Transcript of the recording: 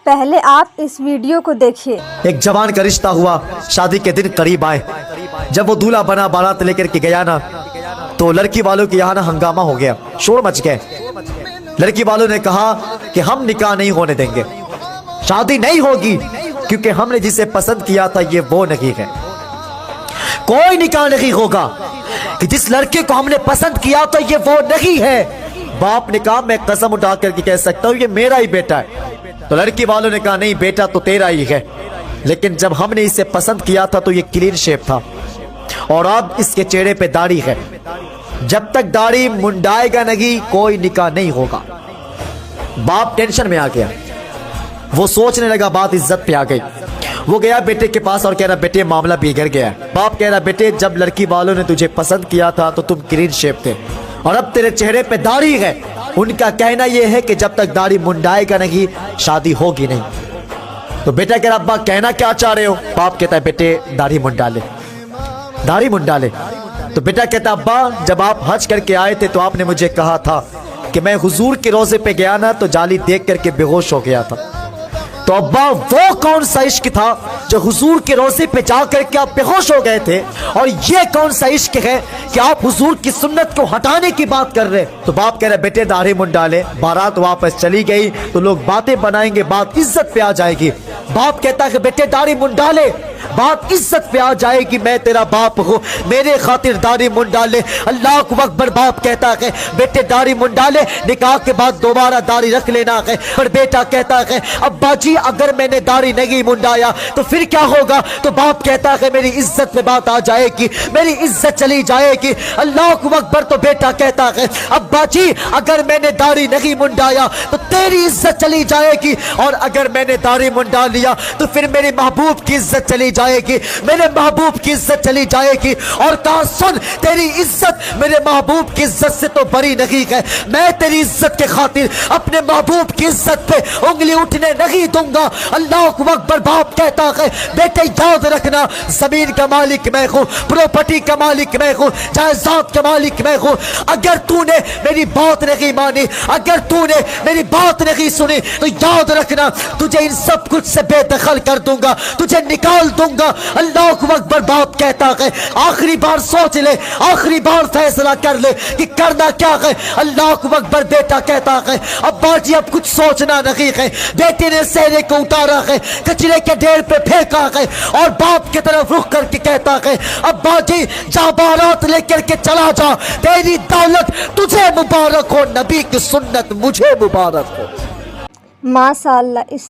पहले आप इस वीडियो को देखिए। एक जवान का रिश्ता हुआ, शादी के दिन करीब आए। जब वो दूल्हा बना बारात लेकर के गया ना, तो लड़की वालों के यहाँ ना हंगामा हो गया, शोर मच गए। लड़की वालों ने कहा कि हम निकाह नहीं होने देंगे, शादी नहीं होगी, क्योंकि हमने जिसे पसंद किया था ये वो नहीं है। कोई निकाह नहीं होगा कि जिस लड़के को हमने पसंद किया तो ये वो नहीं है। बाप ने कहा मैं कसम उठा करके कह सकता हूँ ये मेरा ही बेटा है। तो लड़की वालों ने कहा नहीं बेटा तो तेरा ही है, लेकिन जब हमने इसे पसंद किया था तो ये क्लीन शेप था और अब इसके चेहरे पे दाढ़ी है। जब तक दाढ़ी मुंडाएगा नहीं कोई निकाह नहीं होगा। बाप टेंशन में आ गया, वो सोचने लगा, बात इज्जत पे आ गई। वो गया बेटे के पास और कह रहा बेटे मामला बिगड़ गया है। बाप कह रहा बेटे जब लड़की वालों ने तुझे पसंद किया था तो तुम क्लीन शेप थे और अब तेरे चेहरे पे दाढ़ी है। उनका कहना यह है कि जब तक दाढ़ी मुंडाएगा नहीं शादी होगी नहीं। तो बेटा कह रहा अब्बा कहना क्या चाह रहे हो? बाप कहता है बेटे दाढ़ी मुंडा ले, दाढ़ी मुंडा ले। तो बेटा कहता अब्बा जब आप हज करके आए थे तो आपने मुझे कहा था कि मैं हुजूर के रोजे पे गया ना तो जाली देख करके बेहोश हो गया था। तो अब्बा वो कौन सा इश्क था जो हुजूर के रोजे पे जाकर के आप बेहोश हो गए थे, और ये कौन सा इश्क है कि आप हुजूर की सुन्नत को हटाने की बात कर रहे? तो बाप कह रहे बेटे दाढ़ी मुंडा ले। बारात वापस चली गई तो लोग बातें बनाएंगे, बात इज्जत पे आ जाएगी। बाप कहता है बेटे दाढ़ी मुंडा ले, बात इज्जत पे आ जाएगी, मैं तेरा बाप हूँ, मेरे खातिर दाढ़ी मुंडा ले। अल्लाह को अकबर। बाप कहता है बेटे दाढ़ी मुंडा ले, निकाह के बाद दोबारा दाढ़ी रख लेना है। पर बेटा कहता है अब्बा जी अगर मैंने दाढ़ी नहीं मुंडाया तो फिर क्या होगा? तो बाप कहता है मेरी इज्जत पे बात आ जाएगी, मेरी इज्जत चली जाएगी। अल्लाह को अकबर। तो बेटा कहता है अब्बा जी अगर मैंने दाढ़ी नहीं मुंडाया तो तेरी इज्जत चली जाएगी, और अगर मैंने दाढ़ी मुंडा लिया तो फिर मेरे महबूब की इज्जत चली जाएगी, मेरे महबूब की इज्जत चली जाएगी। और कहा सुन तेरी इज्जत मेरे महबूब की इज्जत से तो बड़ी नहीं है, मैं तेरी इज्जत के खातिर अपने महबूब की इज्जत पे उंगली उठने नहीं दूंगा। अल्लाह अकबर। बाप कहता है बेटे याद रखना जमीन का मालिक मैं हूँ, प्रॉपर्टी का मालिक मैं हूँ, जायदाद का मालिक मैं हूँ। अगर तूने मेरी बात नहीं मानी, अगर तूने मेरी बात नहीं सुनी तो याद रखना तुझे इन सब कुछ से बेदखल कर दूंगा, तुझे निकाल दूंगा। अल्लाह अकबर। बाप कहता है आखिरी बार सोच ले, आखिरी बार फैसला कर ले कि करना क्या है। अल्लाह अकबर। बेटा कहता है अब्बा जी अब कुछ सोचना नहीं है। बेटे ने सेहरे को उतारा है, कचरे के ढेर पे फेंका है और बाप की तरफ रुख करके कहता है अब्बा जी जा बारात लेकर के चला जा, तेरी दौलत तुझे मुबारक हो, नबी की सुन्नत मुझे मुबारक हो। माशाअल्लाह। इस